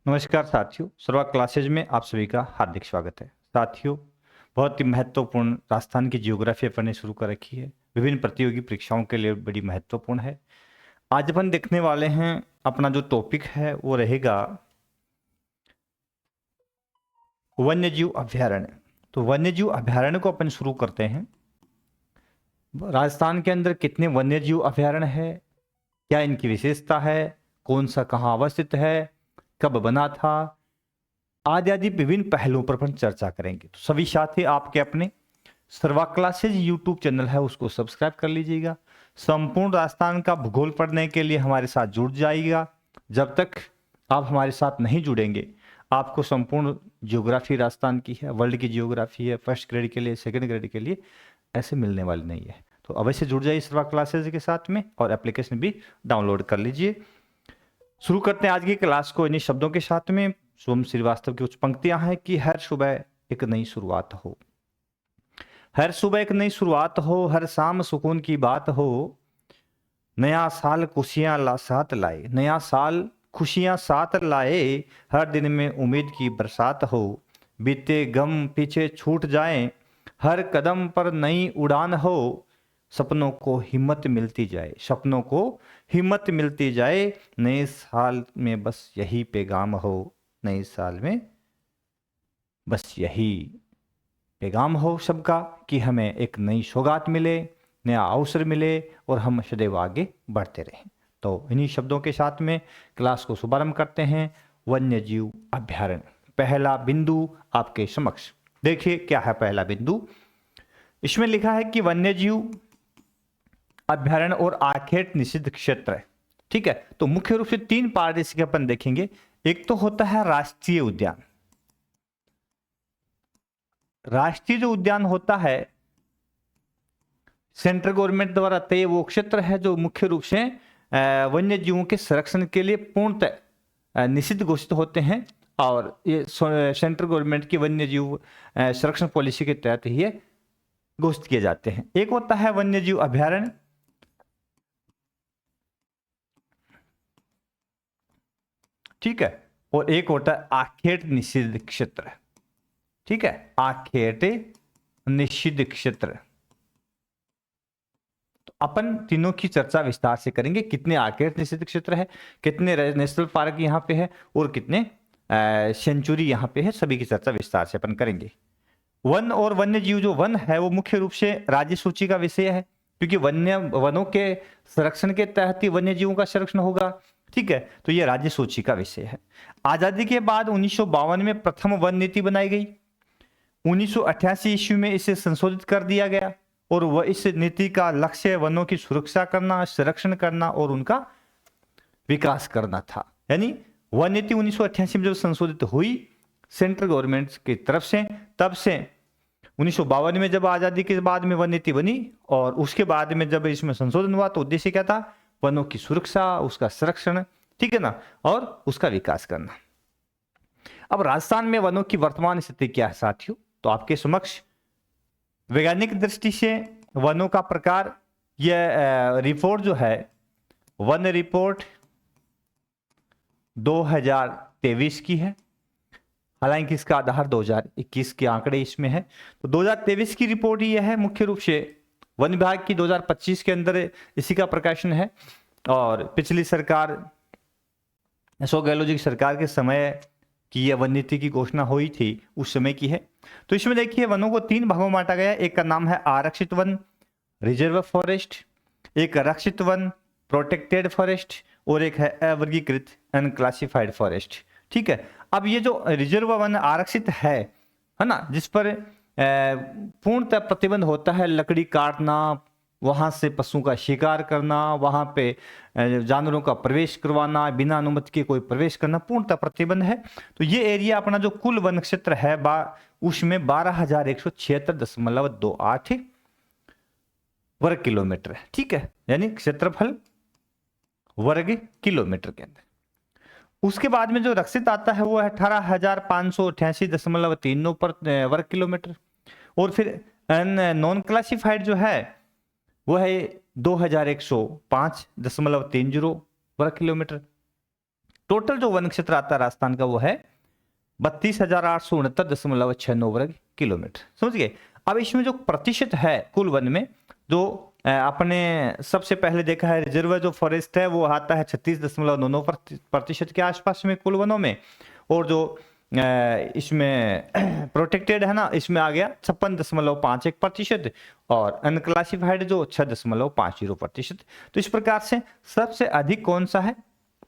नमस्कार साथियों, सर्वा क्लासेज में आप सभी का हार्दिक स्वागत है। साथियों, बहुत ही महत्वपूर्ण राजस्थान की जियोग्राफी अपन ने शुरू कर रखी है। विभिन्न प्रतियोगी परीक्षाओं के लिए बड़ी महत्वपूर्ण है। आज अपन देखने वाले हैं, अपना जो टॉपिक है वो रहेगा वन्यजीव अभ्यारण्य। तो वन्यजीव अभ्यारण्य को अपन शुरू करते हैं। राजस्थान के अंदर कितने वन्यजीव अभ्यारण्य है, क्या इनकी विशेषता है, कौन सा कहाँ अवस्थित है, कब बना था, आदि आदि विभिन्न पहलुओं पर अपन चर्चा करेंगे। तो सभी साथी आपके अपने सर्वा क्लासेज यूट्यूब चैनल है उसको सब्सक्राइब कर लीजिएगा। संपूर्ण राजस्थान का भूगोल पढ़ने के लिए हमारे साथ जुड़ जाइएगा। जब तक आप हमारे साथ नहीं जुड़ेंगे, आपको संपूर्ण जियोग्राफी राजस्थान की है, वर्ल्ड की जियोग्राफी है, फर्स्ट ग्रेड के लिए, सेकंड ग्रेड के लिए ऐसे मिलने वाली नहीं है। तो अवश्य जुड़ जाइए सर्वा क्लासेज के साथ में और एप्लीकेशन भी डाउनलोड कर लीजिए। शुरू करते हैं आज की क्लास को इन्हीं शब्दों के साथ में। सोम श्रीवास्तव की कुछ पंक्तियां हैं कि हर सुबह एक नई शुरुआत हो, हर सुबह एक नई शुरुआत हो, हर शाम सुकून की बात हो, नया साल खुशियां साथ लाए, नया साल खुशियां साथ लाए, हर दिन में उम्मीद की बरसात हो, बीते गम पीछे छूट जाएं, हर कदम पर नई उड़ान हो, सपनों को हिम्मत मिलती जाए, सपनों को हिम्मत मिलती जाए, नए साल में बस यही पैगाम हो, नए साल में बस यही पैगाम हो सबका कि हमें एक नई सौगात मिले, नया अवसर मिले और हम सदैव आगे बढ़ते रहें। तो इन्हीं शब्दों के साथ में क्लास को शुभारंभ करते हैं। वन्यजीव अभ्यारण्य, पहला बिंदु आपके समक्ष देखिए क्या है। पहला बिंदु इसमें लिखा है कि वन्यजीव अभ्यारण्य और आखेट निषिद्ध क्षेत्र है। ठीक है, तो मुख्य रूप से तीन पार्ट इसके अपन देखेंगे। एक तो होता है राष्ट्रीय उद्यान। राष्ट्रीय जो उद्यान होता है सेंट्रल गवर्नमेंट द्वारा तय वो क्षेत्र है जो मुख्य रूप से वन्य जीवों के संरक्षण के लिए पूर्णतः निषिद्ध घोषित होते हैं और ये सेंट्रल गवर्नमेंट की वन्य जीव संरक्षण पॉलिसी के तहत ही ये घोषित किए जाते हैं। एक होता है वन्य जीव अभ्यारण्य, ठीक है, और एक होता है आखेट निषिद्ध क्षेत्र। ठीक है, आखेट निषिद्ध क्षेत्र। अपन तीनों की चर्चा विस्तार से करेंगे। कितने आखेट निषिद्ध क्षेत्र है, कितने नेशनल पार्क यहाँ पे है और कितने सेंचुरी यहाँ पे है, सभी की चर्चा विस्तार से अपन करेंगे। वन और वन्य जीव, जो वन है वो मुख्य रूप से राज्य सूची का विषय है, क्योंकि वनों के संरक्षण के तहत ही वन्य जीवों का संरक्षण होगा। ठीक है, तो ये राज्य सूची का विषय है। आजादी के बाद 1952 में प्रथम वन नीति बनाई गई। 1988 ईस्वी में इसे संशोधित कर दिया गया और वह इस नीति का लक्ष्य वनों की सुरक्षा करना, संरक्षण करना और उनका विकास करना था। यानी वन नीति 1988 में जब संशोधित हुई सेंट्रल गवर्नमेंट की तरफ से, तब से 1952 में जब आजादी के बाद में वन नीति बनी और उसके बाद में जब इसमें संशोधन हुआ तो उद्देश्य क्या था? वनों की सुरक्षा, उसका संरक्षण, ठीक है ना, और उसका विकास करना। अब राजस्थान में वनों की वर्तमान स्थिति क्या है साथियों? तो आपके समक्ष वैज्ञानिक दृष्टि से वनों का प्रकार, यह रिपोर्ट जो है वन रिपोर्ट 2023 की है, हालांकि इसका आधार 2021 के आंकड़े इसमें है। तो 2023 की रिपोर्ट ये है, मुख्य रूप से वन विभाग की 2025 के अंदर इसी का प्रकाशन है और पिछली सरकार अशोक गहलोत जी की सरकार के समय की यह वन नीति की घोषणा हुई थी, उस समय की है। तो इसमें देखिए वनों को तीन भागों में बांटा गया। एक का नाम है आरक्षित वन, रिजर्व फॉरेस्ट, एक रक्षित वन, प्रोटेक्टेड फॉरेस्ट, और एक है अवर्गीकृत अनक्लासिफाइड फॉरेस्ट। ठीक है, अब ये जो रिजर्व वन आरक्षित है ना, जिस पर पूर्णतः प्रतिबंध होता है लकड़ी काटना, वहां से पशुओं का शिकार करना, वहां पे जानवरों का प्रवेश करवाना, बिना अनुमति के कोई प्रवेश करना पूर्णतः प्रतिबंध है। तो ये एरिया अपना जो कुल वन क्षेत्र है उसमें 12,176.28 वर्ग किलोमीटर है। ठीक है, यानी क्षेत्रफल वर्ग किलोमीटर के अंदर। उसके बाद में जो रक्षित आता है वो है 18,588.39 वर्ग किलोमीटर, और फिर नॉन क्लासिफाइड जो है वो है 2,105.30 वर्ग किलोमीटर। टोटल जो वन क्षेत्र आता है राजस्थान का वो है 32,869.69 वर्ग किलोमीटर। समझ गए। अब इसमें जो प्रतिशत है कुल वन में, जो आपने सबसे पहले देखा है रिजर्व जो फॉरेस्ट है वो आता है 36.99% के आसपास में कुल वनों में, और जो इसमें प्रोटेक्टेड है ना, इसमें आ गया 56.51%, और अनक्लासिफाइड जो 6.50%। तो इस प्रकार से सबसे अधिक कौन सा है?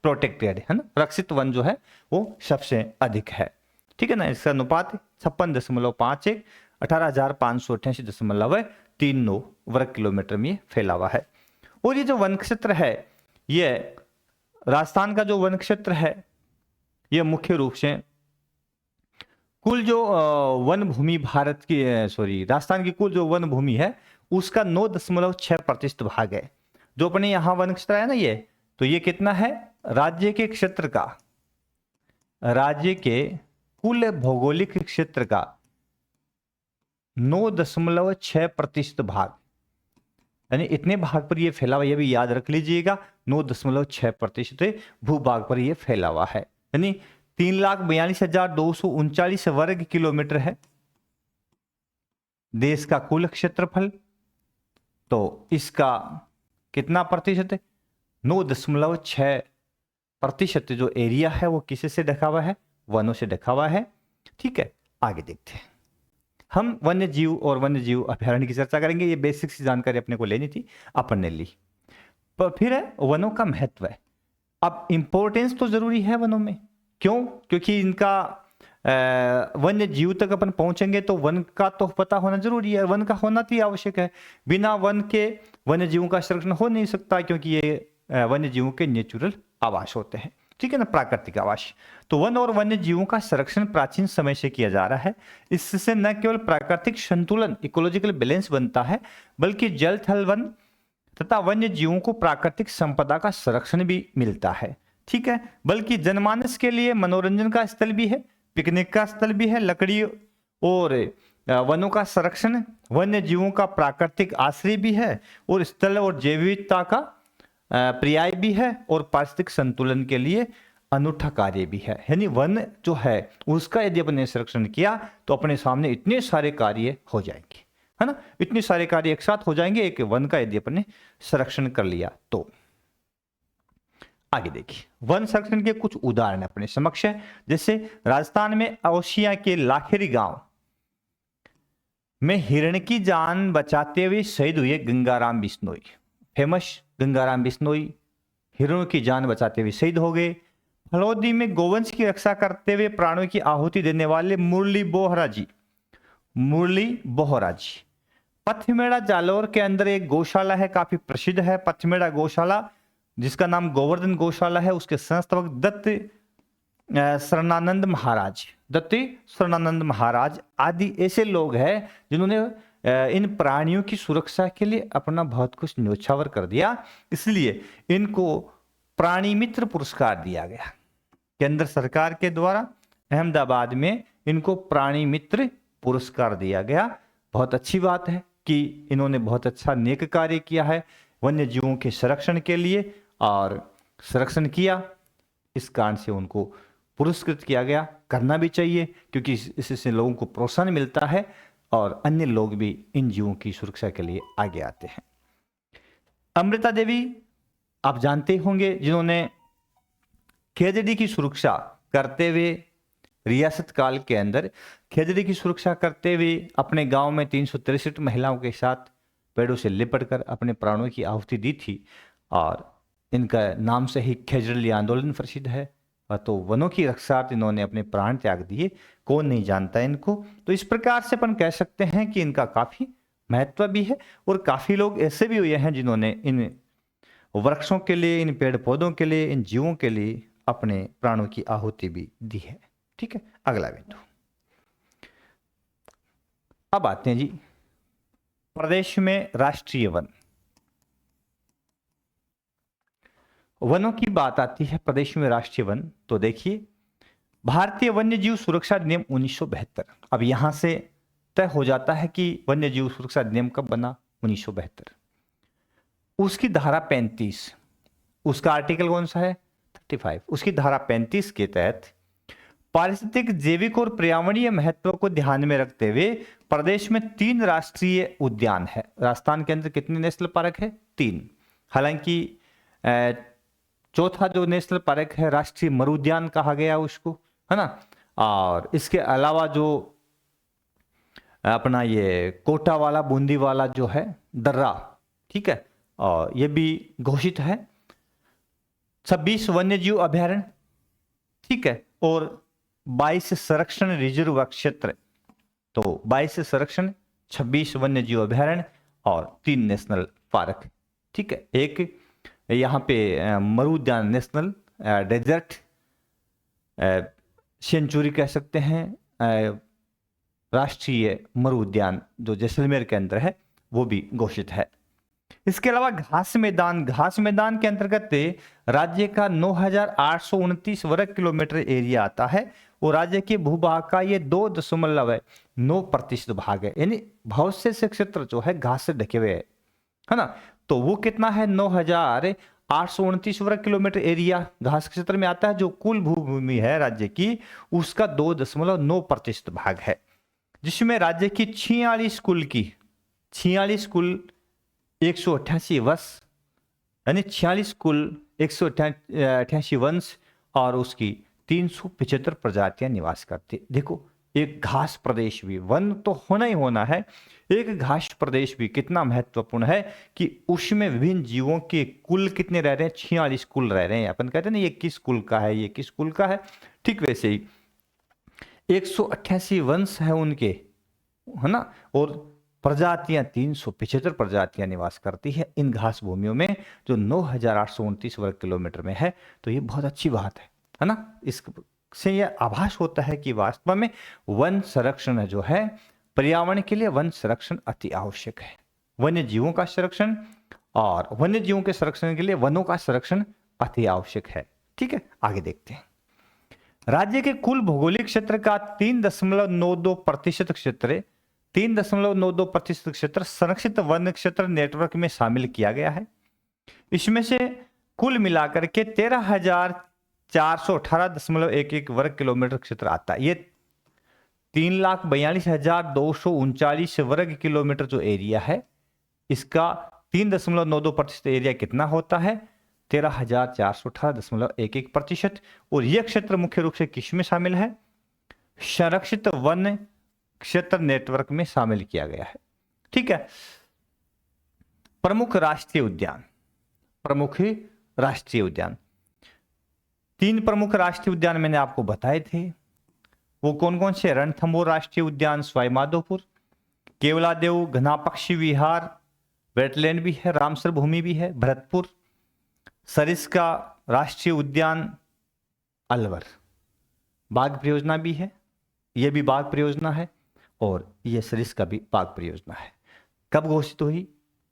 प्रोटेक्टेड है ना, रक्षित वन जो है वो सबसे अधिक है। ठीक है ना, इसका अनुपात 56.51 18,588.39 वर्ग किलोमीटर में फैला हुआ है। और ये जो वन क्षेत्र है, ये राजस्थान का जो वन क्षेत्र है, ये मुख्य रूप से कुल जो वन भूमि भारत की राजस्थान की कुल जो वन भूमि है उसका 9.6% भाग है। जो अपने यहाँ वन क्षेत्र है ना ये, तो ये कितना है? राज्य के क्षेत्र का, राज्य के कुल भौगोलिक क्षेत्र का 9.6% भाग, यानी इतने भाग पर ये फैला हुआ, ये भी याद रख लीजिएगा, 9.6% भूभाग पर ये फैला हुआ है। यानी 3,42,239 वर्ग किलोमीटर है देश का कुल क्षेत्रफल। तो इसका कितना प्रतिशत है? 9.6% जो एरिया है वो किसी से ढका हुआ है? वनों से ढका हुआ है। ठीक है, आगे देखते हैं। हम वन्य जीव और वन्य जीव अभयारण्य की चर्चा करेंगे। ये बेसिक सी जानकारी अपने को लेनी थी, अपन ने ली। पर फिर है वनों का महत्व है। अब इंपॉर्टेंस तो जरूरी है वनों में, क्यों? क्योंकि इनका वन्य जीव तक अपन पहुंचेंगे तो वन का तो पता होना जरूरी है, वन का होना तो आवश्यक है। बिना वन के वन्य जीवों का संरक्षण हो नहीं सकता, क्योंकि ये वन्य जीवों के नेचुरल आवास होते हैं। ठीक है ना, प्राकृतिक आवास। तो वन और वन्य जीवों का संरक्षण प्राचीन समय से किया जा रहा है। इससे न केवल प्राकृतिक संतुलन, इकोलॉजिकल बैलेंस बनता है, बल्कि जल थल वन तथा वन्य जीवों को प्राकृतिक संपदा का संरक्षण भी मिलता है। ठीक है, बल्कि जनमानस के लिए मनोरंजन का स्थल भी है, पिकनिक का स्थल भी है। लकड़ी और वनों का संरक्षण वन्य जीवों का प्राकृतिक आश्रय भी है, और स्थल और जैव विविधता का पर्याय भी है, और पारिस्थितिक संतुलन के लिए अनूठा कार्य भी है। यानी वन जो है उसका यदि अपने संरक्षण किया तो अपने सामने इतने सारे कार्य हो जाएंगे, है ना, इतने सारे कार्य एक साथ हो जाएंगे एक वन का यदि अपने संरक्षण कर लिया तो। आगे देखिए, वन संरक्षण के कुछ उदाहरण अपने समक्ष है। जैसे राजस्थान में ओसिया के लाखेरी गांव में हिरण की जान बचाते हुए शहीद हुए गंगाराम बिश्नोई। फेमस गंगाराम बिश्नोई हिरणों की जान बचाते हुए शहीद हो गए। फलौदी में गोवंश की रक्षा करते हुए प्राणों की आहुति देने वाले मुरली बोहरा जी। पथमेड़ा जालौर के अंदर एक गौशाला है, काफी प्रसिद्ध है पथमेड़ा गौशाला, जिसका नाम गोवर्धन गौशाला है। उसके संस्थापक दत्त शरणानंद महाराज आदि ऐसे लोग हैं जिन्होंने इन प्राणियों की सुरक्षा के लिए अपना बहुत कुछ न्योछावर कर दिया। इसलिए इनको प्राणी मित्र पुरस्कार दिया गया। केंद्र सरकार के द्वारा अहमदाबाद में इनको प्राणी मित्र पुरस्कार दिया गया। बहुत अच्छी बात है कि इन्होंने बहुत अच्छा नेक कार्य किया है वन्य जीवों के संरक्षण के लिए, और संरक्षण किया, इस कारण से उनको पुरस्कृत किया गया। करना भी चाहिए, क्योंकि इससे लोगों को प्रोत्साहन मिलता है और अन्य लोग भी इन जीवों की सुरक्षा के लिए आगे आते हैं। अमृता देवी आप जानते होंगे, जिन्होंने खेजड़ी की सुरक्षा करते हुए रियासत काल के अंदर खेजड़ी की सुरक्षा करते हुए अपने गांव में 363 महिलाओं के साथ पेड़ों से लिपटकर अपने प्राणों की आहुति दी थी, और इनका नाम से ही खेजड़ी आंदोलन प्रसिद्ध है। तो वनों की रक्षा इन्होंने अपने प्राण त्याग दिए, कौन नहीं जानता इनको। तो इस प्रकार से अपन कह सकते हैं कि इनका काफी महत्व भी है, और काफी लोग ऐसे भी हुए हैं जिन्होंने इन वृक्षों के लिए, इन पेड़ पौधों के लिए, इन जीवों के लिए अपने प्राणों की आहुति भी दी है। ठीक है, अगला बिंदु। अब आते हैं जी प्रदेश में राष्ट्रीय वन। वनों की बात आती है प्रदेश में राष्ट्रीय वन, तो देखिए भारतीय वन्य जीव सुरक्षा अधिनियम 1972। अब यहां से तय हो जाता है कि वन्य जीव सुरक्षा अधिनियम कब बना? 1972। उसकी धारा 35, उसका आर्टिकल कौन सा है? 35 उसकी धारा 35 के तहत पारिस्थितिक, जैविक और पर्यावरणीय महत्व को ध्यान में रखते हुए प्रदेश में 3 राष्ट्रीय उद्यान है। राजस्थान के अंदर कितने नेशनल पार्क है? 3। हालांकि चौथा जो नेशनल पार्क है राष्ट्रीय मरुद्यान कहा गया उसको, है ना। और इसके अलावा जो अपना ये कोटा वाला, बूंदी वाला जो है दर्रा, ठीक है, और ये भी घोषित है। 26 वन्यजीव अभ्यारण्य, ठीक है, और 22 संरक्षण रिजर्व क्षेत्र। तो 22 संरक्षण, 26 वन्यजीव अभ्यारण्य और 3 नेशनल पार्क, ठीक है। एक यहाँ पे मरुद्यान, नेशनल डेजर्ट सेंचुरी कह सकते हैं, राष्ट्रीय मरुद्यान जो जैसलमेर के अंदर है वो भी घोषित है। इसके अलावा घास मैदान, घास मैदान के अंतर्गत राज्य का 9,829 वर्ग किलोमीटर एरिया आता है और राज्य के भूभाग का ये 2.9% भाग है, यानी बहुत से क्षेत्र जो है घास से ढके हुए है ना। तो वो कितना है? 9,829 वर्ग किलोमीटर एरिया घास क्षेत्र में आता है, जो कुल भूमि है राज्य की उसका 2.9% भाग है, जिसमें राज्य की 46 कुल 188 वंश, यानी 46 कुल 188 वंश और उसकी 375 प्रजातियां निवास करती। देखो, एक घास प्रदेश भी, वन तो होना ही होना है, एक घास प्रदेश भी कितना महत्वपूर्ण है कि उसमें विभिन्न जीवों के कुल कितने रह रहे हैं? 46 कुल रह रहे हैं। अपन कहते हैं ना ये किस कुल का है, ये किस कुल का है, ठीक वैसे ही 188 वंश है उनके, है ना, और प्रजातियां 375 प्रजातियां निवास करती है इन घास भूमियों में, जो 9,829 वर्ग किलोमीटर में है। तो ये बहुत अच्छी बात है ना। इससे यह आभास होता है कि वास्तव में वन संरक्षण जो है, पर्यावरण के लिए वन संरक्षण अति आवश्यक है। वन्य जीवों का संरक्षण और वन्य जीवों के संरक्षण के लिए वनों का संरक्षण अति आवश्यक है, ठीक है। आगे देखते हैं। राज्य के कुल भौगोलिक क्षेत्र का 3.92% क्षेत्र 3.92% क्षेत्र संरक्षित वन क्षेत्र नेटवर्क में शामिल किया गया है। इसमें से कुल मिलाकर के 13,418.11 वर्ग किलोमीटर क्षेत्र आता है। ये 3,42,239 वर्ग किलोमीटर जो एरिया है, इसका 3.92% एरिया कितना होता है? 13,418.11%। और यह क्षेत्र मुख्य रूप से किस में शामिल है? संरक्षित वन क्षेत्र नेटवर्क में शामिल किया गया है, ठीक है। प्रमुख राष्ट्रीय उद्यान, 3 प्रमुख राष्ट्रीय उद्यान मैंने आपको बताए थे। वो कौन कौन से? रणथंभौर राष्ट्रीय उद्यान सवाई माधोपुर, केवलादेव घना पक्षी विहार वेटलैंड भी है, रामसर भूमि भी है भरतपुर, सरिस्का राष्ट्रीय उद्यान अलवर, बाघ परियोजना भी है, यह भी बाघ परियोजना है, और यह सरिस्का भी बाघ परियोजना है। कब घोषित हुई,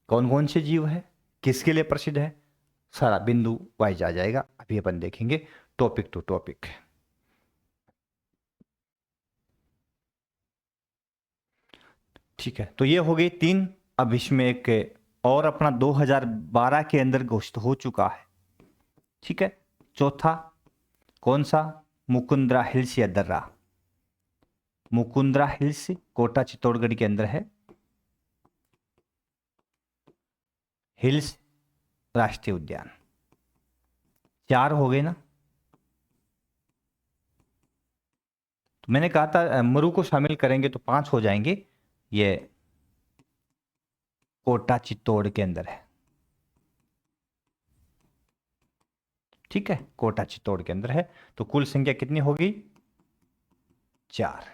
कौन कौन से जीव है, किसके लिए प्रसिद्ध है, सारा बिंदु वाइज आ जाएगा। अभी अपन देखेंगे टॉपिक टू टॉपिक। ठीक है, तो ये हो गई 3। अब इसमें एक और अपना 2012 के अंदर घोषित हो चुका है, ठीक है। चौथा कौन सा? मुकुंदरा हिल्स या दर्रा। मुकुंदरा हिल्स कोटा चित्तौड़गढ़ के अंदर है। हिल्स राष्ट्रीय उद्यान। 4 हो गए ना। तो मैंने कहा था मरु को शामिल करेंगे तो 5 हो जाएंगे। ये कोटा चित्तौड़ के अंदर है, ठीक है, कोटा चित्तौड़ के अंदर है। तो कुल संख्या कितनी होगी? 4।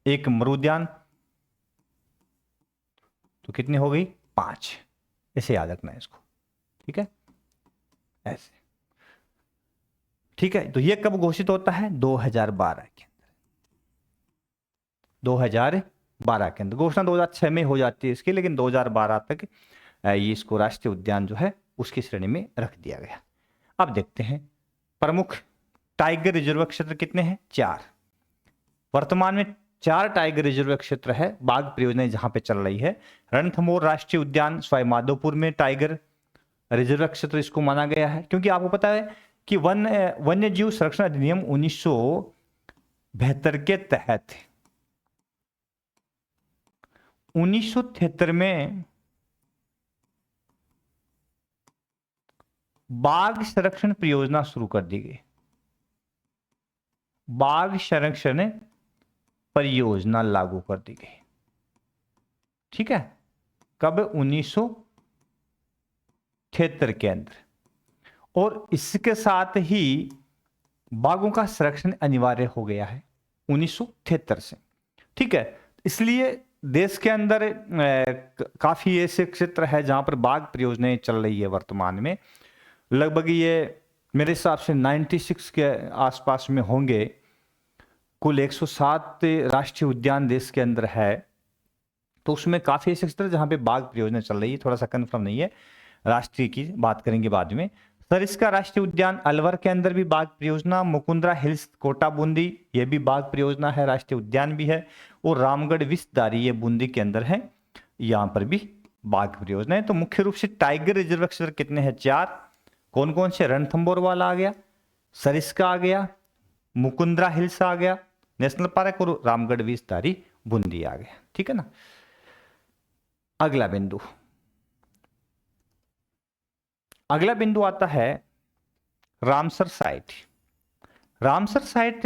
एक मरुद्यान तो कितनी हो गई? 5। ऐसे याद रखना है इसको, ठीक है, ऐसे, ठीक है। तो ये कब घोषित होता है? 2012 के अंदर। 2012 के अंदर घोषणा 2006 में हो जाती है इसकी, लेकिन 2012 तक ये इसको राष्ट्रीय उद्यान जो है उसकी श्रेणी में रख दिया गया। अब देखते हैं प्रमुख टाइगर रिजर्व क्षेत्र कितने हैं? 4। वर्तमान में 4 टाइगर रिजर्व क्षेत्र है। बाघ परियोजना जहां पे चल रही है। रणथंभौर राष्ट्रीय उद्यान सवाई माधोपुर में टाइगर रिजर्व क्षेत्र इसको माना गया है, क्योंकि आपको पता है कि वन्य जीव संरक्षण अधिनियम 1972 के तहत 1973 में बाघ संरक्षण परियोजना शुरू कर दी गई। बाघ संरक्षण परियोजना लागू कर दी गई। ठीक है, कब? 1973 के अंदर। और इसके साथ ही बाघों का संरक्षण अनिवार्य हो गया है 1973 से। ठीक है, इसलिए देश के अंदर काफी ऐसे क्षेत्र है जहां पर बाघ परियोजनाएं चल रही है वर्तमान में। लगभग ये मेरे हिसाब से 96 के आसपास में होंगे। कुल 107 राष्ट्रीय उद्यान देश के अंदर है, तो उसमें काफी ऐसे क्षेत्र जहां पे बाघ परियोजना चल रही है। थोड़ा सा कंफर्म नहीं है, राष्ट्रीय की बात करेंगे बाद में। सरिस्का राष्ट्रीय उद्यान अलवर के अंदर भी बाघ परियोजना, मुकुंदरा हिल्स कोटा बूंदी ये भी बाघ परियोजना है, राष्ट्रीय उद्यान भी है। और रामगढ़ विषधारी ये बूंदी के अंदर है, यहाँ पर भी बाघ परियोजना है। तो मुख्य रूप से टाइगर रिजर्व क्षेत्र कितने हैं? 4। कौन कौन से? रणथंभौर वाला आ गया, सरिस्का आ गया, मुकुंदरा हिल्स आ गया नेशनल पार्क, और रामगढ़ विषधारी बूंदी आ गया। ठीक है ना। अगला बिंदु आता है रामसर साइट। रामसर साइट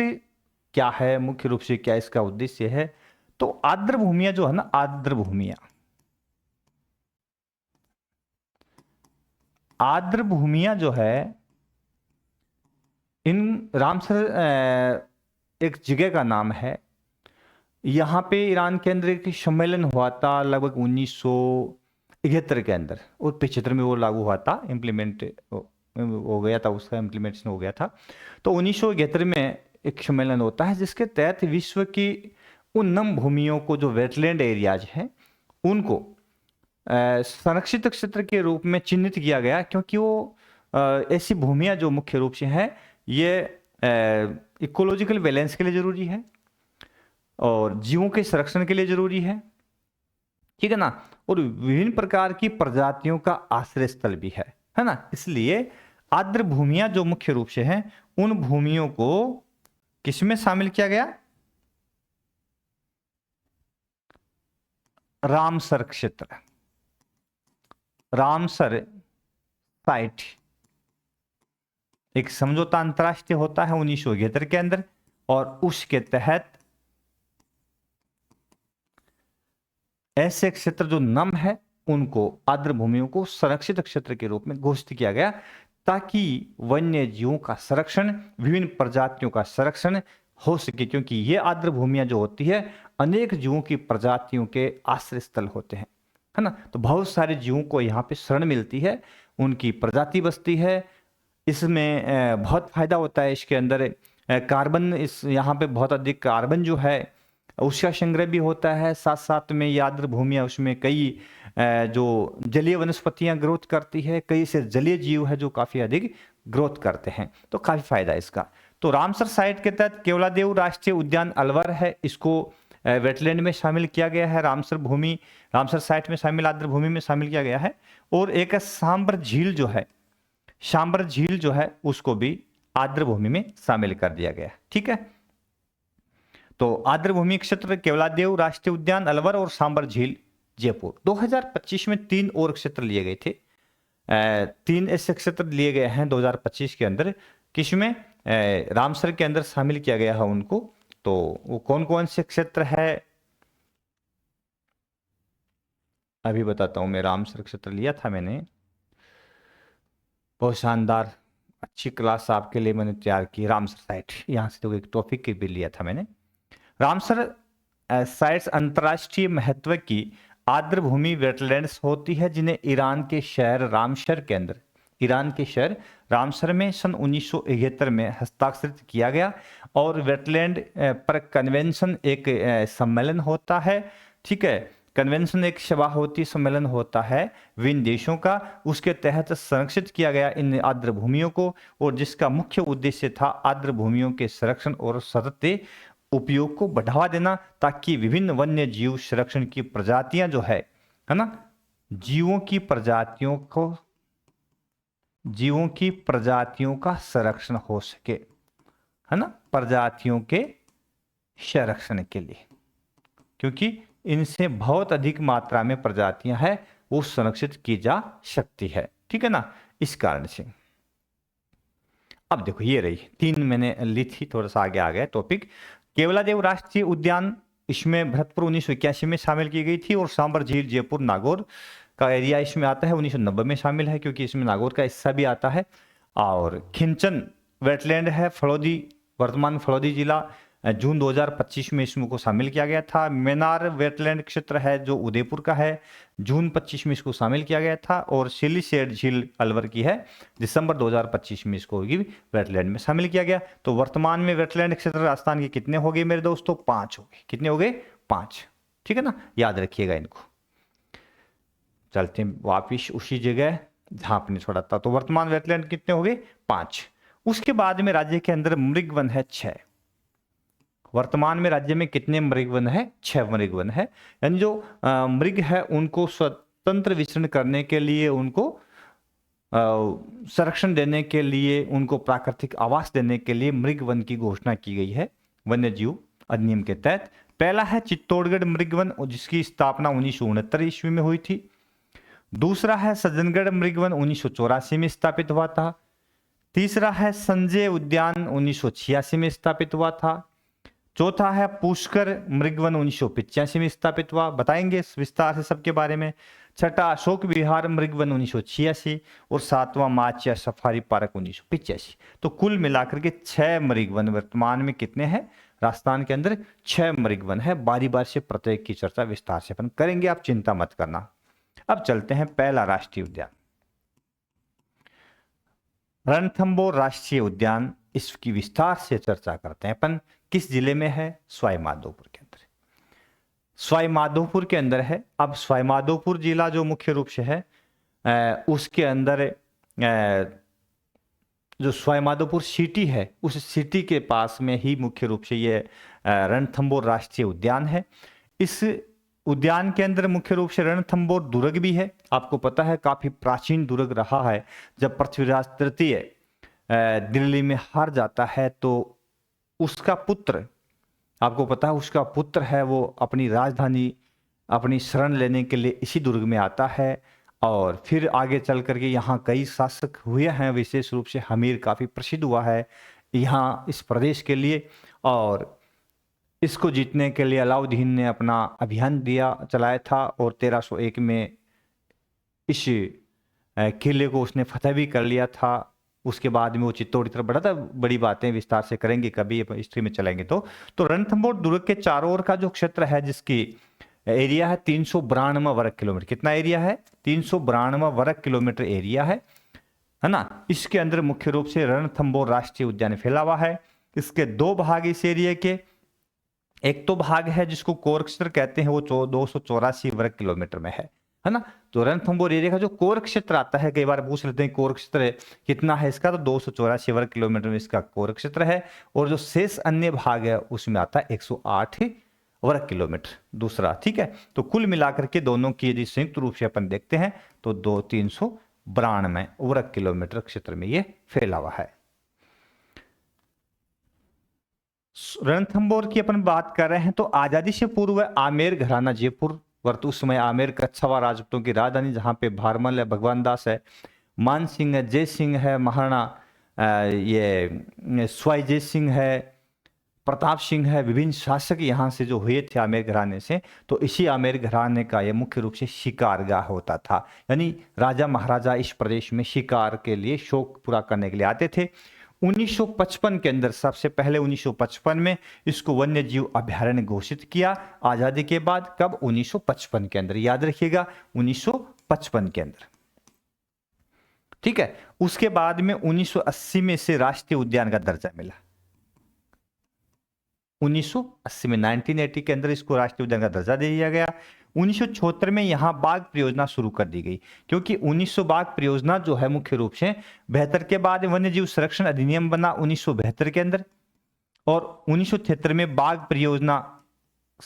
क्या है, मुख्य रूप से क्या इसका उद्देश्य है? तो आर्द्र भूमियां जो है ना, आर्द्र भूमियां जो है, इन रामसर एक जगह का नाम है। यहां पे ईरान के अंदर एक सम्मेलन हुआ था लगभग 1971 के अंदर, और 75 में वो लागू हुआ था, इम्प्लीमेंट हो गया था, उसका इम्प्लीमेंटेशन हो गया था। तो 1971 में एक सम्मेलन होता है जिसके तहत विश्व की उन नम भूमियों को, जो वेटलैंड एरियाज हैं, उनको संरक्षित क्षेत्र के रूप में चिन्हित किया गया, क्योंकि वो ऐसी भूमियां जो मुख्य रूप से हैं, ये इकोलॉजिकल बैलेंस के लिए जरूरी है और जीवों के संरक्षण के लिए जरूरी है। ठीक है ना। और विभिन्न प्रकार की प्रजातियों का आश्रय स्थल भी है ना। इसलिए आर्द्र भूमियां जो मुख्य रूप से हैं, उन भूमियों को किसमें शामिल किया गया? रामसर क्षेत्र, रामसर साइट एक समझौता अंतरराष्ट्रीय होता है 1971 के अंदर, और उसके तहत ऐसे क्षेत्र जो नम है उनको, आर्द्र भूमियों को संरक्षित क्षेत्र के रूप में घोषित किया गया, ताकि वन्य जीवों का संरक्षण, विभिन्न प्रजातियों का संरक्षण हो सके। क्योंकि ये आर्द्र भूमियां जो होती है, अनेक जीवों की प्रजातियों के आश्रय स्थल होते हैं, है ना। तो बहुत सारे जीवों को यहाँ पे शरण मिलती है, उनकी प्रजाति बसती है। इसमें बहुत फायदा होता है। इसके अंदर कार्बन, इस यहाँ पे बहुत अधिक कार्बन जो है उसका संग्रह भी होता है। साथ साथ में ये आर्द्र भूमियां, उसमें कई जो जलीय वनस्पतियां ग्रोथ करती है, कई से जलीय जीव है जो काफी अधिक ग्रोथ करते हैं। तो काफी फायदा है इसका। तो रामसर साइट के तहत केवलादेव राष्ट्रीय उद्यान अलवर है, इसको वेटलैंड में शामिल किया गया है। रामसर साइट में शामिल आर्द्र भूमि में शामिल किया गया है। और एक सांबर झील जो है उसको भी आर्द्र भूमि में शामिल कर दिया गया है। ठीक है। तो आर्द्र भूमि क्षेत्र केवलादेव राष्ट्रीय उद्यान अलवर और सांबर झील जयपुर। 2025 में 3 और क्षेत्र लिए गए थे। 3 ऐसे क्षेत्र लिए गए हैं 2025 के अंदर, किसमें? रामसर के अंदर शामिल किया गया है उनको। तो वो कौन कौन से क्षेत्र है अभी बताता हूं मैं। रामसर क्षेत्र लिया था मैंने, बहुत शानदार अच्छी क्लास आपके लिए मैंने तैयार की। रामसर साइट यहाँ से तो एक टॉपिक भी लिया था मैंने। रामसर साइट्स अंतर्राष्ट्रीय महत्व की आर्द्र भूमि वेटलैंड्स होती है, जिन्हें ईरान के शहर रामसर में सन 1971 में हस्ताक्षरित किया गया। और वेटलैंड पर कन्वेंशन एक सम्मेलन होता है। ठीक है, कन्वेंशन एक सभा होती, सम्मेलन होता है विभिन्न देशों का। उसके तहत संरक्षित किया गया इन आर्द्र भूमियों को, और जिसका मुख्य उद्देश्य था आर्द्र भूमियों के संरक्षण और सतत उपयोग को बढ़ावा देना, ताकि विभिन्न वन्य जीव संरक्षण की प्रजातियां जो है ना, जीवों की प्रजातियों को जीवों की प्रजातियों का संरक्षण हो सके, है ना, प्रजातियों के संरक्षण के लिए, क्योंकि इनसे बहुत अधिक मात्रा में प्रजातियां हैं वो संरक्षित की जा सकती है, ठीक है ना, इस कारण से। अब देखो ये रही तीन मैंने ली थी, थोड़ा सा आगे आ गया टॉपिक। केवलादेव राष्ट्रीय उद्यान, इसमें भरतपुर 1981 में शामिल की गई थी, और सांबर झील जयपुर नागौर का एरिया इसमें आता है, 1990 में शामिल है, क्योंकि इसमें नागौर का हिस्सा भी आता है। और खिंचन वेटलैंड है फलौदी, वर्तमान फलौदी जिला, जून 2025 में इसमें को शामिल किया गया था। मेनार वेटलैंड क्षेत्र है जो उदयपुर का है, जून 25 में इसको शामिल किया गया था। और सिलीसेड झील अलवर की है, दिसंबर 2025 में इसको भी वेटलैंड में शामिल किया गया। तो वर्तमान में वेटलैंड क्षेत्र राजस्थान के कितने हो गए मेरे दोस्तों? 5 हो गए। कितने हो गए? 5, ठीक है ना, याद रखिएगा इनको। चलते हैं वापिस उसी जगह जहां आपने छोड़ा था। तो वर्तमान वेटलैंड कितने हो गए? 5। उसके बाद में राज्य के अंदर मृगवन है 6। वर्तमान में राज्य में कितने मृगवन है? 6 मृगवन है। यानी जो मृग है उनको स्वतंत्र विचरण करने के लिए, उनको संरक्षण देने के लिए, उनको प्राकृतिक आवास देने के लिए मृगवन की घोषणा की गई है वन्य जीव अधिनियम के तहत। पहला है चित्तौड़गढ़ मृगवन, जिसकी स्थापना 1969 ईस्वी में हुई थी। दूसरा है सज्जनगढ़ मृगवन, 1984 में स्थापित हुआ था। तीसरा है संजय उद्यान, 1986 में स्थापित हुआ था। चौथा है पुष्कर मृगवन, 1985 में स्थापित हुआ, बताएंगे विस्तार से सबके बारे में। छठा अशोक विहार मृगवन, 1986। और सातवां माचिया सफारी पार्क, 1985। तो कुल मिलाकर के 6 मृगवन वर्तमान में कितने हैं राजस्थान के अंदर? 6 मृगवन है। बारी बारी से प्रत्येक की चर्चा विस्तार से अपन करेंगे, आप चिंता मत करना। अब चलते हैं पहला राष्ट्रीय उद्यान, रणथंभौर राष्ट्रीय उद्यान। इसकी विस्तार से चर्चा करते हैं अपन। किस जिले में है? सवाई माधोपुर के अंदर। सवाई माधोपुर के अंदर है। अब सवाई माधोपुर जिला जो मुख्य रूप से है उसके अंदर जो सवाई माधोपुर सिटी है, उस सिटी के पास में ही मुख्य रूप से ये रणथंभौर राष्ट्रीय उद्यान है। इस उद्यान के अंदर मुख्य रूप से रणथंभौर दुर्ग भी है। आपको पता है काफी प्राचीन दुर्ग रहा है। जब पृथ्वीराज तृतीय दिल्ली में हार जाता है तो उसका पुत्र, आपको पता है उसका पुत्र है, वो अपनी राजधानी, अपनी शरण लेने के लिए इसी दुर्ग में आता है। और फिर आगे चल करके यहाँ कई शासक हुए हैं, विशेष रूप से हमीर काफ़ी प्रसिद्ध हुआ है यहाँ इस प्रदेश के लिए। और इसको जीतने के लिए अलाउद्दीन ने अपना अभियान चलाया था, और 1301 में इस किले को उसने फतेह भी कर लिया था। उसके बाद में वो चित्तौड़ की तरफ बढ़ा था। बड़ी बातें विस्तार से करेंगे कभी हिस्ट्री में चलेंगे तो रणथंभौर दुर्ग के चारों ओर का जो क्षेत्र है, जिसकी एरिया है 392 वर्ग किलोमीटर। कितना एरिया है? 392 वर्ग किलोमीटर एरिया है ना। इसके अंदर मुख्य रूप से रणथंभौर राष्ट्रीय उद्यान फैला हुआ है। इसके 2 भाग इस एरिया के। एक तो भाग है जिसको कोर क्षेत्र कहते हैं, वो 284 वर्ग किलोमीटर में है ना। तो रणथंभौर एरिया का जो कोर क्षेत्र आता है, कई बार पूछ लेते हैं कोर क्षेत्र कितना है इसका, तो 284 वर्ग किलोमीटर में इसका कोर क्षेत्र है। और जो शेष अन्य भाग है उसमें आता है 108 वर्ग किलोमीटर दूसरा, ठीक है। तो कुल मिलाकर के दोनों की यदि संयुक्त रूप से अपन देखते हैं तो 392 वर्ग किलोमीटर क्षेत्र में ये फैला हुआ है। रणथंभौर की अपन बात कर रहे हैं तो आजादी से पूर्व आमेर घराना जयपुर, उस समय आमेर कच्छावा राजपूतों की राजधानी, जहां पे भारमल है, भगवान दास है, मान सिंह है, जय सिंह है, महाराणा ये स्वाई जय सिंह है, प्रताप सिंह है, विभिन्न शासक यहाँ से जो हुए थे आमेर घराने से। तो इसी आमेर घराने का ये मुख्य रूप से शिकारगाह होता था। यानी राजा महाराजा इस प्रदेश में शिकार के लिए शौक पूरा करने के लिए आते थे। 1955 के अंदर, सबसे पहले 1955 में इसको वन्य जीव अभयारण्य घोषित किया आजादी के बाद। कब? 1955 के अंदर, याद रखिएगा 1955 के अंदर, ठीक है। उसके बाद में 1980 में इसे राष्ट्रीय उद्यान का दर्जा मिला। 1980 में 1980 के अंदर इसको राष्ट्रीय उद्यान का दर्जा दे दिया गया। 1976 में यहां बाघ परियोजना शुरू कर दी गई, क्योंकि 1900 बाघ परियोजना जो है मुख्य रूप से 72 के बाद वन्य जीव संरक्षण अधिनियम बना 1972 के अंदर, और 1973 में बाघ परियोजना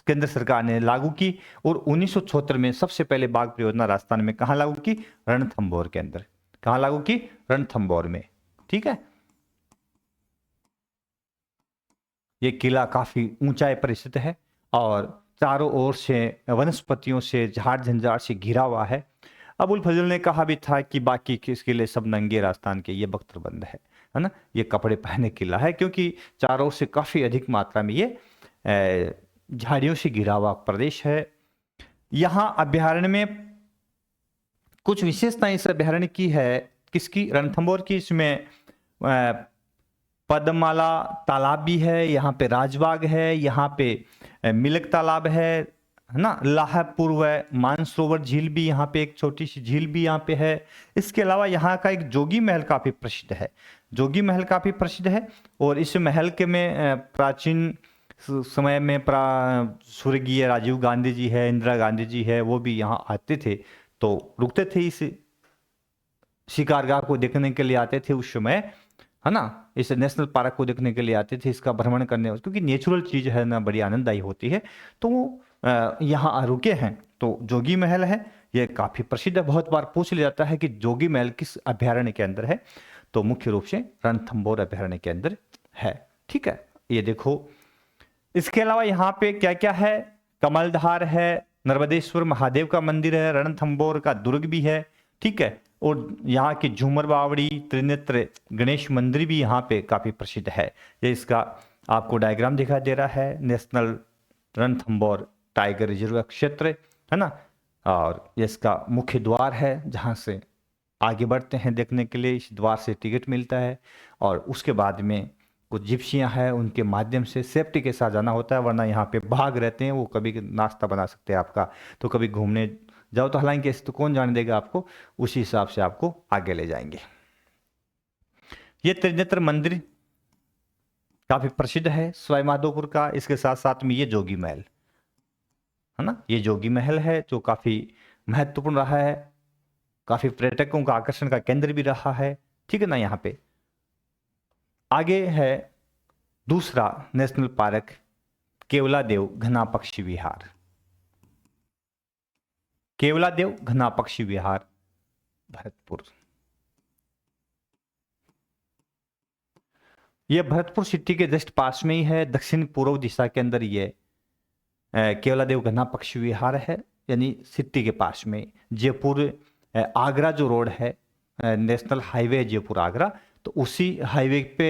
केंद्र सरकार ने लागू की। और 1976 में सबसे पहले बाघ परियोजना राजस्थान में कहां लागू की? रणथंभौर के अंदर। कहाँ लागू की? रणथंभौर में। ठीक है, ये किला काफी ऊंचाई पर स्थित है और चारों ओर से वनस्पतियों से, झाड़ झंझाड़ से घिरा हुआ है। अबुल फजल ने कहा भी था कि बाकी किसके लिए सब नंगे राजस्थान के, ये बख्तरबंद है ना, ये कपड़े पहने किला है, क्योंकि चारों ओर से काफी अधिक मात्रा में ये झाड़ियों से घिरा हुआ प्रदेश है। यहाँ अभ्यारण्य में कुछ विशेषताएं इस अभ्यारण्य की है। किसकी? रणथंभौर की। इसमें पद्ममाला तालाब भी है, यहाँ पे राजबाग है, यहाँ पे मिलक तालाब है ना, लाहपुर व मानसरोवर झील भी, यहाँ पे एक छोटी सी झील भी यहाँ पे है। इसके अलावा यहाँ का एक जोगी महल काफी प्रसिद्ध है, जोगी महल काफी प्रसिद्ध है। और इस महल के में प्राचीन समय में स्वर्गीय राजीव गांधी जी है, इंदिरा गांधी जी है, वो भी यहाँ आते थे, तो रुकते थे इस शिकारगाह को देखने के लिए आते थे उस समय, है ना, इस नेशनल पार्क को देखने के लिए आते थे, इसका भ्रमण करने, क्योंकि नेचुरल चीज है ना, बड़ी आनंददायी होती है, तो वो यहाँ रुके हैं। तो जोगी महल है, ये काफी प्रसिद्ध है, बहुत बार पूछ लिया जाता है कि जोगी महल किस अभ्यारण्य के अंदर है, तो मुख्य रूप से रणथंभौर अभ्यारण्य के अंदर है। ठीक है, ये देखो। इसके अलावा यहाँ पे क्या क्या है? कमलधार है, नर्मदेश्वर महादेव का मंदिर है, रणथंभौर का दुर्ग भी है। ठीक है, और यहाँ की झूमर बावड़ी, त्रिनेत्र गणेश मंदिर भी यहाँ पे काफी प्रसिद्ध है। ये इसका आपको डायग्राम दिखाई दे रहा है, नेशनल रणथंभौर टाइगर रिजर्व क्षेत्र, है ना, और ये इसका मुख्य द्वार है जहाँ से आगे बढ़ते हैं देखने के लिए, इस द्वार से टिकट मिलता है, और उसके बाद में कुछ जिप्सियाँ हैं, उनके माध्यम से सेफ्टी के साथ जाना होता है, वरना यहाँ पे भाग रहते हैं, वो कभी नाश्ता बना सकते हैं आपका, तो कभी घूमने जाओ तो हालांकि ऐसे तो कौन जाने देगा आपको, उसी हिसाब से आपको आगे ले जाएंगे। ये त्रिनेत्र मंदिर काफी प्रसिद्ध है सवाई माधोपुर का। इसके साथ साथ में ये जोगी महल है ना, ये जोगी महल है जो काफी महत्वपूर्ण रहा है, काफी पर्यटकों का आकर्षण का केंद्र भी रहा है। ठीक है ना। यहाँ पे आगे है दूसरा नेशनल पार्क, केवलादेव घना पक्षी विहार। केवलादेव घना पक्षी विहार, भरतपुर। यह भरतपुर सिटी के जस्ट पास में ही है, दक्षिण पूर्व दिशा के अंदर ये केवलादेव घना पक्षी विहार है, यानी सिटी के पास में। जयपुर आगरा जो रोड है, नेशनल हाईवे जयपुर आगरा, तो उसी हाईवे पे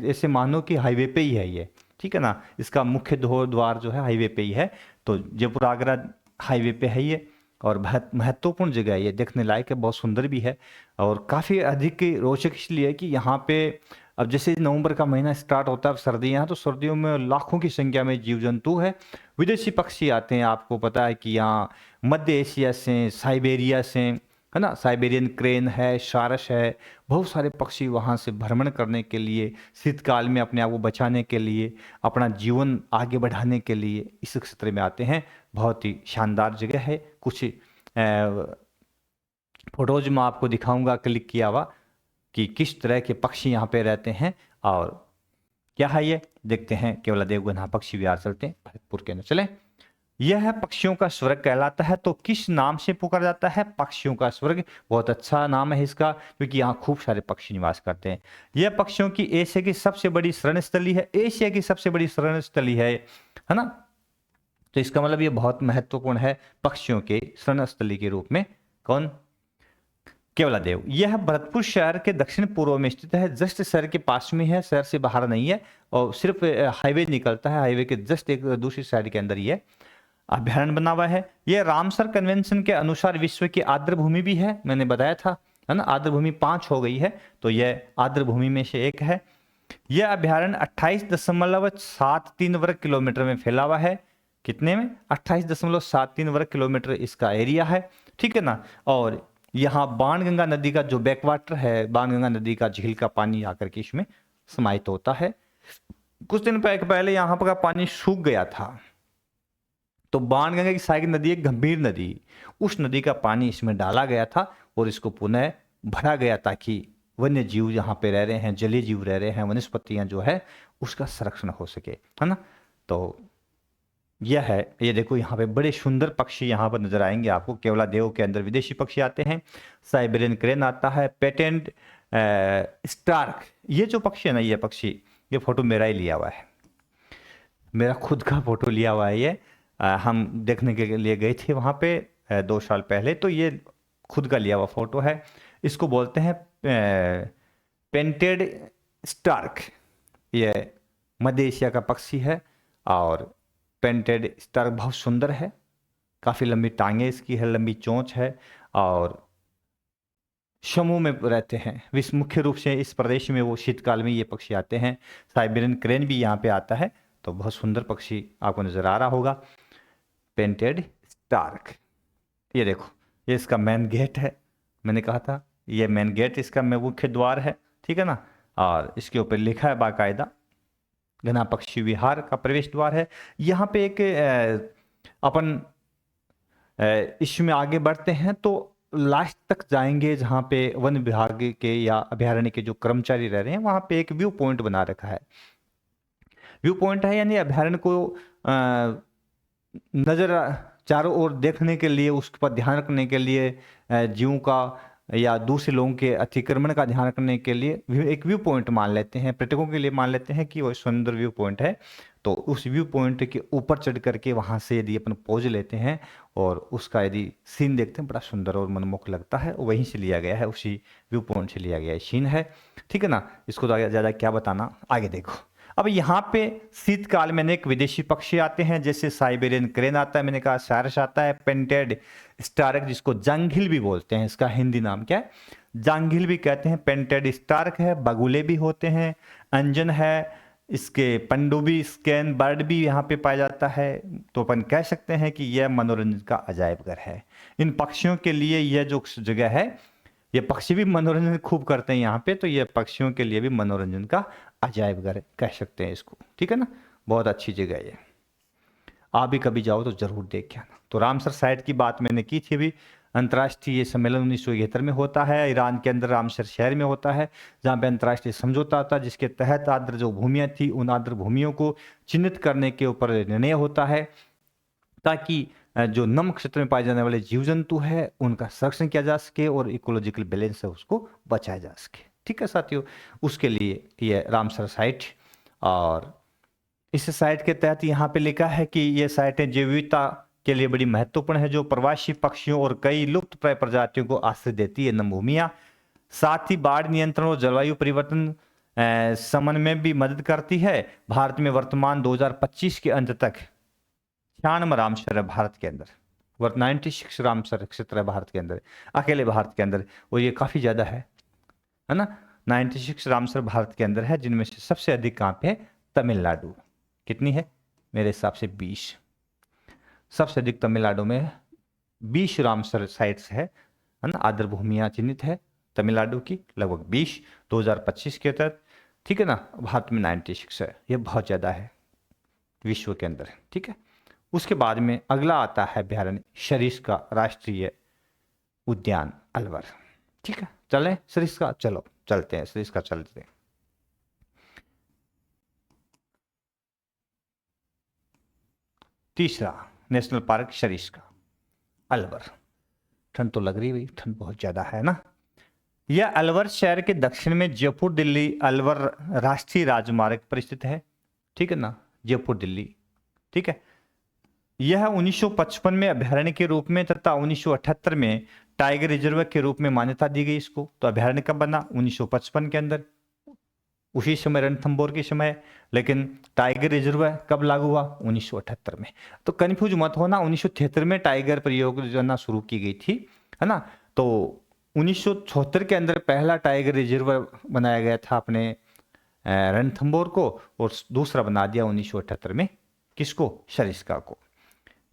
ऐसे मानो कि हाईवे पे ही है ये। ठीक है ना, इसका मुख्य द्वार जो है हाईवे पे ही है, तो जयपुर आगरा हाईवे पे है ये, और बहुत महत्वपूर्ण जगह है ये, देखने लायक है, बहुत सुंदर भी है, और काफ़ी अधिक रोचक इसलिए कि यहाँ पे अब जैसे नवंबर का महीना स्टार्ट होता है, सर्दियाँ, तो सर्दियों में लाखों की संख्या में जीव जंतु है, विदेशी पक्षी आते हैं। आपको पता है कि यहाँ मध्य एशिया से, साइबेरिया से, है ना, साइबेरियन क्रेन है, सारस है, बहुत सारे पक्षी वहाँ से भ्रमण करने के लिए, शीतकाल में अपने आप को बचाने के लिए, अपना जीवन आगे बढ़ाने के लिए इस क्षेत्र में आते हैं। बहुत ही शानदार जगह है। कुछ फोटोज में आपको दिखाऊंगा क्लिक किया हुआ कि किस तरह के पक्षी यहाँ पे रहते हैं, और क्या है ये देखते हैं। केवलादेव घना पक्षी विहार चलते हैं, भरतपुर के अंदर चले। यह पक्षियों का स्वर्ग कहलाता है। तो किस नाम से पुकारा जाता है? पक्षियों का स्वर्ग। बहुत अच्छा नाम है इसका, क्योंकि यहाँ खूब सारे पक्षी निवास करते हैं। यह पक्षियों की एशिया की सबसे बड़ी शरण स्थली है, एशिया की सबसे बड़ी शरण स्थली है ना। तो इसका मतलब ये बहुत महत्वपूर्ण है पक्षियों के शरण स्थली के रूप में। कौन? केवलादेव। यह भरतपुर शहर के दक्षिण पूर्व में स्थित है, जस्ट शहर के पास में है, शहर से बाहर नहीं है, और सिर्फ हाईवे निकलता है, हाईवे के जस्ट एक दूसरी साइड के अंदर ये अभ्यारण्य बना हुआ है। यह रामसर कन्वेंशन के अनुसार विश्व की आर्द्र भूमि भी है, मैंने बताया था, है ना, आर्द्र भूमि 5 हो गई है, तो यह आर्द्र भूमि में से एक है। यह अभ्यारण्य 28.73 वर्ग किलोमीटर में फैला हुआ है। कितने में? 28.73 वर्ग किलोमीटर इसका एरिया है। ठीक है ना। और यहाँ बाणगंगा नदी का जो बैकवाटर है, बाणगंगा नदी का झील का पानी आकर के इसमें समाहित होता है। कुछ दिन पहले यहाँ पर पानी सूख गया था, तो बाणगंगा की सहायक नदी एक गंभीर नदी, उस नदी का पानी इसमें डाला गया था और इसको पुनः भरा गया, ताकि वन्य जीव यहाँ पे रह रहे हैं, जलीय जीव रह रहे हैं, वनस्पतियां जो है उसका संरक्षण हो सके, है ना। तो यह है, ये देखो यहाँ पे बड़े सुंदर पक्षी यहाँ पर नजर आएंगे आपको। केवलादेव के अंदर विदेशी पक्षी आते हैं, साइबेरियन क्रेन आता है, पेटेंट स्टार्क। ये जो पक्षी है ना, ये पक्षी, ये फोटो मेरा ही लिया हुआ है, मेरा खुद का फोटो लिया हुआ है ये। हम देखने के लिए गए थे वहाँ पे 2 साल पहले, तो ये खुद का लिया हुआ फोटो है। इसको बोलते हैं पेंटेड स्टार्क। ये मध्य एशिया का पक्षी है और पेंटेड स्टार्क बहुत सुंदर है, काफ़ी लंबी टांगे इसकी है, लंबी चोंच है और समूह में रहते हैं। विश्व मुख्य रूप से इस प्रदेश में वो शीतकाल में ये पक्षी आते हैं। साइबेरियन क्रेन भी यहाँ पे आता है। तो बहुत सुंदर पक्षी आपको नजर आ रहा होगा, पेंटेड स्टार्क। ये देखो, ये इसका मेन गेट है, मैंने कहा था ये मेन गेट इसका मुख्य द्वार है, ठीक है ना। और इसके ऊपर लिखा है बाकायदा, घना पक्षी विहार का प्रवेश द्वार है। यहाँ पे एक अपन इसमें आगे बढ़ते हैं तो लास्ट तक जाएंगे जहाँ पे वन विभाग के या अभयारण्य के जो कर्मचारी रह रहे हैं, वहाँ पे एक व्यू पॉइंट बना रखा है। व्यू पॉइंट है यानी अभयारण्य को नजर चारों ओर देखने के लिए, उसके पर ध्यान रखने के लिए, जीवों का या दूसरे लोगों के अतिक्रमण का ध्यान रखने के लिए एक व्यू पॉइंट मान लेते हैं, पर्यटकों के लिए मान लेते हैं कि वो सुंदर व्यू पॉइंट है। तो उस व्यू पॉइंट के ऊपर चढ़ करके वहाँ से यदि अपन पोज लेते हैं और उसका यदि सीन देखते हैं, बड़ा सुंदर और मनमोहक लगता है। वहीं से लिया गया है, उसी व्यू पॉइंट से लिया गया सीन है, ठीक है ना। इसको तो ज़्यादा क्या बताना, आगे देखो। अब यहाँ पे शीतकाल में अनेक विदेशी पक्षी आते हैं, जैसे साइबेरियन क्रेन आता है, मैंने कहा सारस आता है, पेंटेड स्टार्क जिसको जांघिल भी बोलते हैं, इसका हिंदी नाम क्या है, जांघिल भी कहते हैं, पेंटेड स्टार्क है, बगुले भी होते हैं, अंजन है, इसके पनडुब्बी स्कैन बर्ड भी यहाँ पे पाया जाता है। तो अपन कह सकते हैं कि यह मनोरंजन का अजायब घर है। इन पक्षियों के लिए यह जो जगह है, ये पक्षी भी मनोरंजन खूब करते हैं यहाँ पे, तो ये पक्षियों के लिए भी मनोरंजन का अजायब घर कह सकते हैं इसको, ठीक है ना। बहुत अच्छी जगह है ये, आप भी कभी जाओ तो जरूर देख के आना। तो रामसर साइट की बात मैंने की थी अभी। अंतर्राष्ट्रीय सम्मेलन 1971 में होता है, ईरान के अंदर रामसर शहर में होता है, जहाँ पे अंतर्राष्ट्रीय समझौता था, जिसके तहत आर्द्र जो भूमियाँ थी, उन आर्द्र भूमियों को चिन्हित करने के ऊपर निर्णय होता है, ताकि जो नम क्षेत्र में पाए जाने वाले जीव जंतु है उनका संरक्षण किया जा सके और इकोलॉजिकल बैलेंस है उसको बचाया जा सके, ठीक है साथियों। उसके लिए ये रामसर साइट, और इस साइट के तहत यहाँ पे लिखा है कि ये साइटें जैव विविधता के लिए बड़ी महत्वपूर्ण है, जो प्रवासी पक्षियों और कई लुप्त प्राय प्रजातियों को आश्रय देती है नम भूमियाँ। साथ ही बाढ़ नियंत्रण और जलवायु परिवर्तन समन में भी मदद करती है। भारत में वर्तमान 2025 के अंत तक 96 रामसर है भारत के अंदर, 96 रामसर क्षेत्र है भारत के अंदर, अकेले भारत के अंदर, और ये काफ़ी ज़्यादा है ना। 96 रामसर भारत के अंदर है, जिनमें से सबसे अधिक कहाँ पे है, तमिलनाडु। कितनी है, मेरे हिसाब से 20, सबसे अधिक तमिलनाडु में 20 रामसर साइट्स है ना, आर्द्र भूमियाँ चिन्हित है तमिलनाडु की, लगभग 20 2025 के तहत, ठीक है ना। भारत में 96 है, ये बहुत ज़्यादा है विश्व के अंदर, ठीक है। उसके बाद में अगला आता है अभयारण्य सरिस्का राष्ट्रीय उद्यान अलवर, ठीक है। चलें सरिस्का, चलो चलते हैं सरिस्का, चलते हैं। तीसरा नेशनल पार्क सरिस्का अलवर। ठंड तो लग रही है भाई, ठंड बहुत ज्यादा है ना। यह अलवर शहर के दक्षिण में जयपुर दिल्ली अलवर राष्ट्रीय राजमार्ग पर स्थित है, ठीक है ना, जयपुर दिल्ली, ठीक है। यह 1955 में अभयारण्य के रूप में तथा 1978 में टाइगर रिजर्व के रूप में मान्यता दी गई इसको। तो अभयारण्य कब बना, 1955 के अंदर, उसी समय रणथंभौर के समय। लेकिन टाइगर रिजर्व कब लागू हुआ, 1978 में। तो कंफ्यूज मत होना, 1973 में टाइगर परियोजना शुरू की गई थी, है ना। तो 1974 के अंदर पहला टाइगर रिजर्व बनाया गया था अपने रणथंभौर को, और दूसरा बना दिया 1978 में, किसको, सरिस्का को।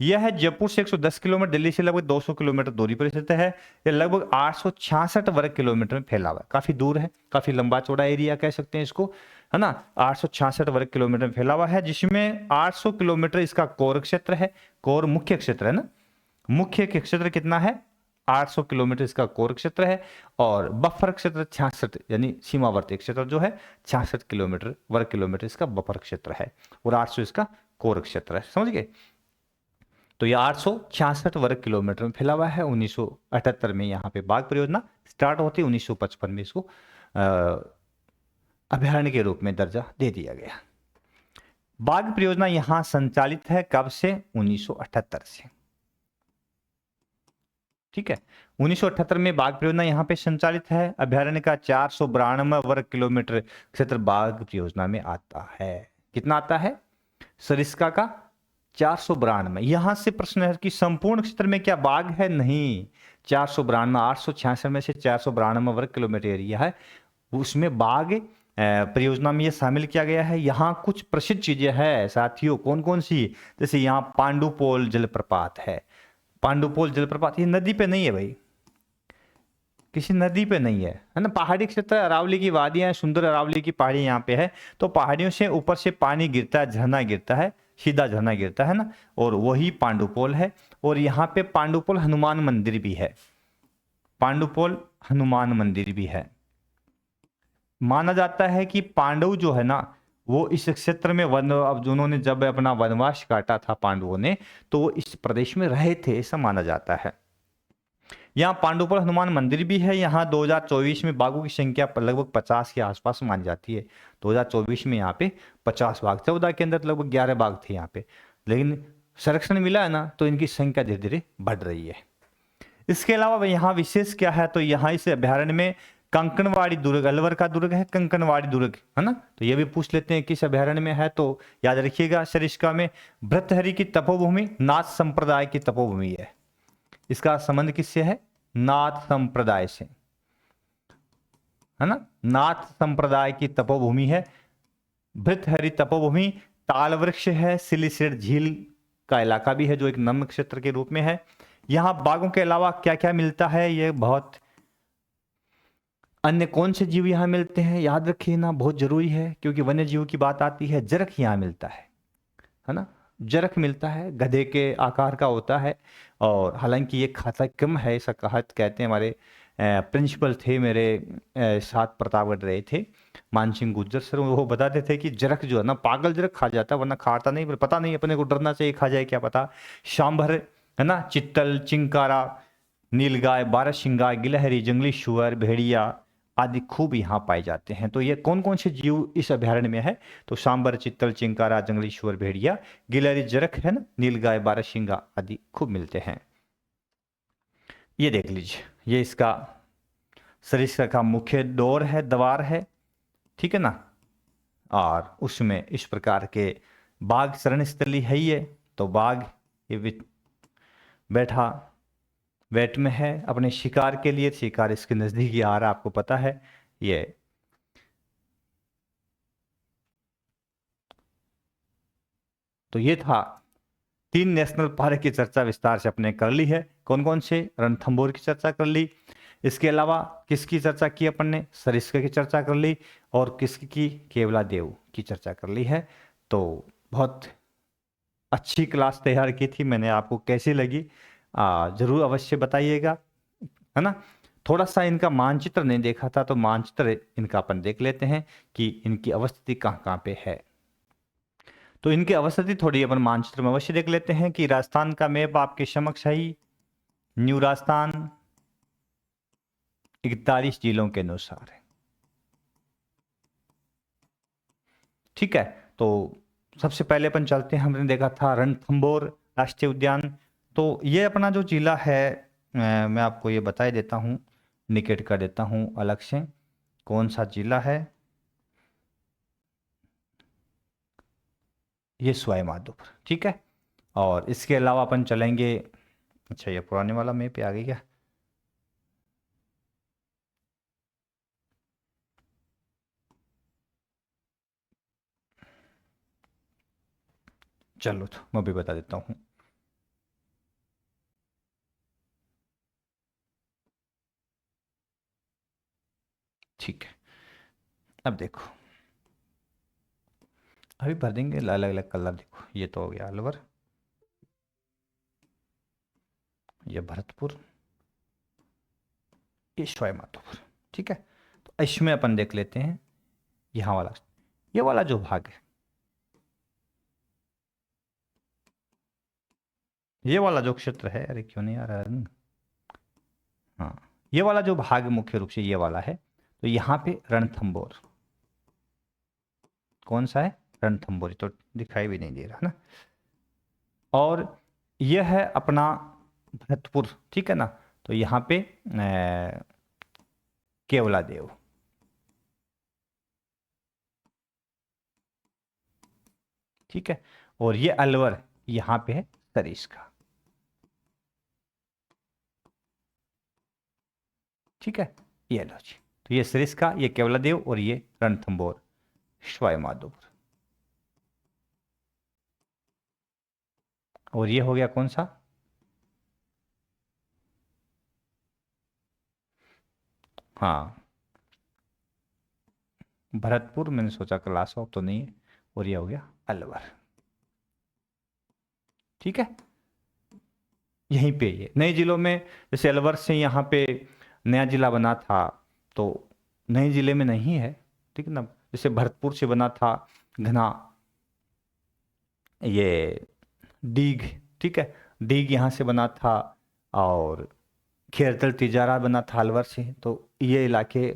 यह है जयपुर से 110 किलोमीटर, दिल्ली से लगभग 200 किलोमीटर दूरी पर स्थित है। यह लगभग 866 वर्ग किलोमीटर में फैला हुआ है, काफी दूर है, काफी लंबा चौड़ा एरिया कह सकते हैं इसको, है ना। 866 वर्ग किलोमीटर में फैला हुआ है, जिसमें 800 किलोमीटर इसका कोर क्षेत्र है, कोर मुख्य क्षेत्र है ना। मुख्य क्षेत्र कितना है, 800 किलोमीटर इसका कोर क्षेत्र है, और बफर क्षेत्र 66, यानी सीमावर्ती क्षेत्र जो है 66 किलोमीटर वर्ग किलोमीटर इसका बफर क्षेत्र है, और 800 इसका कोर क्षेत्र है, समझ गए। तो ये 866 वर्ग किलोमीटर में फैला हुआ है। 1978 में यहाँ पे बाघ परियोजना स्टार्ट होती है, 1955 में इसको अभयारण्य के रूप में दर्जा दे दिया गया। बाघ परियोजना यहां संचालित है कब से? 1978 से। ठीक है, 1978 में बाघ परियोजना यहां पे संचालित है। अभयारण्य का 492 वर्ग किलोमीटर क्षेत्र बाघ परियोजना में आता है। कितना आता है? सरिस्का का 492। यहां से प्रश्न है कि संपूर्ण क्षेत्र में क्या बाघ है? नहीं, 492, 866 में से 492 वर्ग किलोमीटर एरिया है, उसमें बाघ परियोजना में ये शामिल किया गया है। यहाँ कुछ प्रसिद्ध चीजें हैं साथियों। कौन कौन सी? जैसे यहाँ पांडुपोल जलप्रपात है। पांडुपोल जलप्रपात ये नदी पे नहीं है भाई, किसी नदी पे नहीं है ना। पहाड़ी क्षेत्र, अरावली की वादियां, सुंदर अरावली की पहाड़ी यहाँ पे है। तो पहाड़ियों से ऊपर से पानी गिरता है, झरना गिरता है, सीधा झरना गिरता है ना, और वही पांडुपोल है। और यहाँ पे पांडुपोल हनुमान मंदिर भी है। पांडुपोल हनुमान मंदिर भी है। माना जाता है कि पांडव जो है ना, वो इस क्षेत्र में वन, अब उन्होंने जब अपना वनवास काटा था पांडवों ने, तो वो इस प्रदेश में रहे थे, ऐसा माना जाता है। यहाँ पांडुपुर हनुमान मंदिर भी है। यहाँ 2024 में बाघों की संख्या लगभग 50 के आसपास मानी जाती है। 2024 में यहाँ पे 50 बाघ, 14 के अंदर लगभग 11 बाघ थे यहाँ पे, लेकिन संरक्षण मिला है ना, तो इनकी संख्या धीरे धीरे बढ़ रही है। इसके अलावा यहाँ विशेष क्या है? तो यहाँ इस अभयारण्य में कंकणवाड़ी दुर्ग, अलवर का दुर्ग है कंकणवाड़ी दुर्ग, है ना। तो ये भी पूछ लेते हैं किस अभयारण्य में है, तो याद रखिएगा सरिस्का में। भृतहरि की तपोभूमि नाथ संप्रदाय की तपोभूमि है। इसका संबंध किससे है? नाथ संप्रदाय से, है ना। नाथ संप्रदाय की तपोभूमि है भृतहरि तपोभूमि। ताल वृक्ष है, सिलिसेट झील का इलाका भी है जो एक नम क्षेत्र के रूप में है। यहाँ बाघों के अलावा क्या क्या मिलता है? ये बहुत अन्य कौन से जीव यहाँ मिलते हैं याद रखिए ना, बहुत जरूरी है, क्योंकि वन्य जीव की बात आती है। जरख यहाँ मिलता है ना। जरख मिलता है, गधे के आकार का होता है, और हालांकि ये खाता कम है, ऐसा कहते हैं हमारे प्रिंसिपल थे मेरे साथ प्रतापगढ़ रहे थे मानसिंह गुज्जर सर, वो बताते थे कि जरख जो है ना, पागल जरख खा जाता है, वरना खाता नहीं। पता नहीं, अपने को डरना चाहिए, खा जाए क्या पता। सांभर है ना, चित्तल, चिंकारा, नीलगाय, बारहसिंगा, गिलहरी, जंगली शुअर, भेड़िया आदि खूब यहाँ पाए जाते हैं। तो ये कौन कौन से जीव इस अभयारण्य में है? तो सांबर, चित्तल, चिंकारा, जंगली शुअर, भेड़िया, गिलहरी, जरख है ना, नीलगाय, बारहसिंगा आदि खूब मिलते हैं। ये देख लीजिए, ये इसका सरिस्का का मुख्य द्वार है, ठीक है ना। और उसमें इस प्रकार के बाघ शरण स्थली है ये। तो बाघ ये बैठा वेट में है अपने शिकार के लिए। शिकार इसके नजदीक ही आ रहा, आपको पता है। ये तो ये था 3 नेशनल पार्क की चर्चा विस्तार से अपने कर ली है। कौन कौन से? रणथंभौर की चर्चा कर ली। इसके अलावा किसकी चर्चा की अपन ने? सरिस्का की चर्चा कर ली। और किसकी? केवलादेव की चर्चा कर ली है। तो बहुत अच्छी क्लास तैयार की थी मैंने, आपको कैसी लगी जरूर अवश्य बताइएगा, है ना। थोड़ा सा इनका मानचित्र नहीं देखा था, तो मानचित्र इनका अपन देख लेते हैं कि इनकी अवस्थिति कहाँ कहाँ पे है। तो इनकी अवस्थिति थोड़ी अपन मानचित्र में अवश्य देख लेते हैं कि राजस्थान का मैप आपके समक्ष है ही। न्यू राजस्थान 41 जिलों के अनुसार है, ठीक है। तो सबसे पहले अपन चलते हैं, हमने देखा था रणथंभौर राष्ट्रीय उद्यान। तो ये अपना जो जिला है, मैं आपको ये बता देता हूँ, निकेट कर देता हूँ अलग से कौन सा जिला है। ये सवाई माधोपुर, ठीक है। और इसके अलावा अपन चलेंगे, अच्छा ये पुराने वाला मैप पे आ गई क्या? चलो तो मैं भी बता देता हूँ। ठीक है, अब देखो, अभी भर देंगे अलग अलग कलर। देखो ये तो हो गया अलवर, ये भरतपुर, ये सवाई माधोपुर, ठीक है। तो इसमें अपन देख लेते हैं यहाँ वाला, ये वाला जो भाग है, ये वाला जो क्षेत्र है, अरे क्यों नहीं आ रहा है? हाँ, ये वाला जो भाग मुख्य रूप से ये वाला है, तो यहाँ पे रणथंबोर, कौन सा है? रणथंबोर, तो दिखाई भी नहीं दे रहा ना। और यह है अपना भरतपुर, ठीक है ना। तो यहाँ पे केवलादेव, ठीक है। और ये अलवर यहाँ पे है सरिस्का, ठीक है। ये लो जी, तो ये सरिस्का, ये केवलादेव और ये रणथंबोर, सवाई माधोपुर। और ये हो गया कौन सा? हाँ, भरतपुर, मैंने सोचा क्लास ऑफ तो नहीं है। और ये हो गया अलवर, ठीक है। यहीं पे ये नए जिलों में, जैसे अलवर से यहाँ पे नया जिला बना था, तो नए जिले में नहीं है, ठीक है ना। जैसे भरतपुर से बना था घना, ये डीग, ठीक है, डीग यहाँ से बना था। और खेरतल तिजारा बना था अलवर से, तो ये इलाके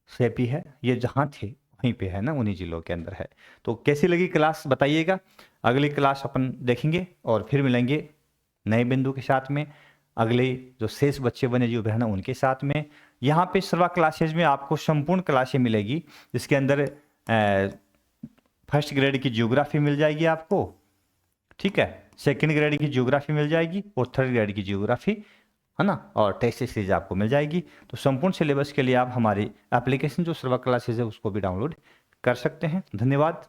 से भी है, ये जहाँ थे वहीं पे है ना, उन्हीं जिलों के अंदर है। तो कैसी लगी क्लास बताइएगा। अगली क्लास अपन देखेंगे और फिर मिलेंगे नए बिंदु के साथ में, अगले जो शेष बच्चे बने जो बहना उनके साथ में। यहाँ पे सर्वा क्लासेज में आपको संपूर्ण क्लासें मिलेगी, जिसके अंदर फर्स्ट ग्रेड की ज्योग्राफी मिल जाएगी आपको, ठीक है। सेकंड ग्रेड की ज्योग्राफी मिल जाएगी और थर्ड ग्रेड की ज्योग्राफी, है ना। और टेस्ट सीरीज आपको मिल जाएगी। तो संपूर्ण सिलेबस के लिए आप हमारी एप्लीकेशन जो सर्वा क्लासेज है उसको भी डाउनलोड कर सकते हैं। धन्यवाद।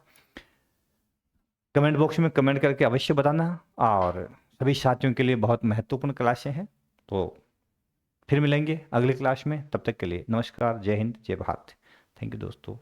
कमेंट बॉक्स में कमेंट करके अवश्य बताना, और सभी साथियों के लिए बहुत महत्वपूर्ण क्लासें हैं। तो फिर मिलेंगे अगली क्लास में, तब तक के लिए नमस्कार, जय हिंद, जय भारत। थैंक यू दोस्तों।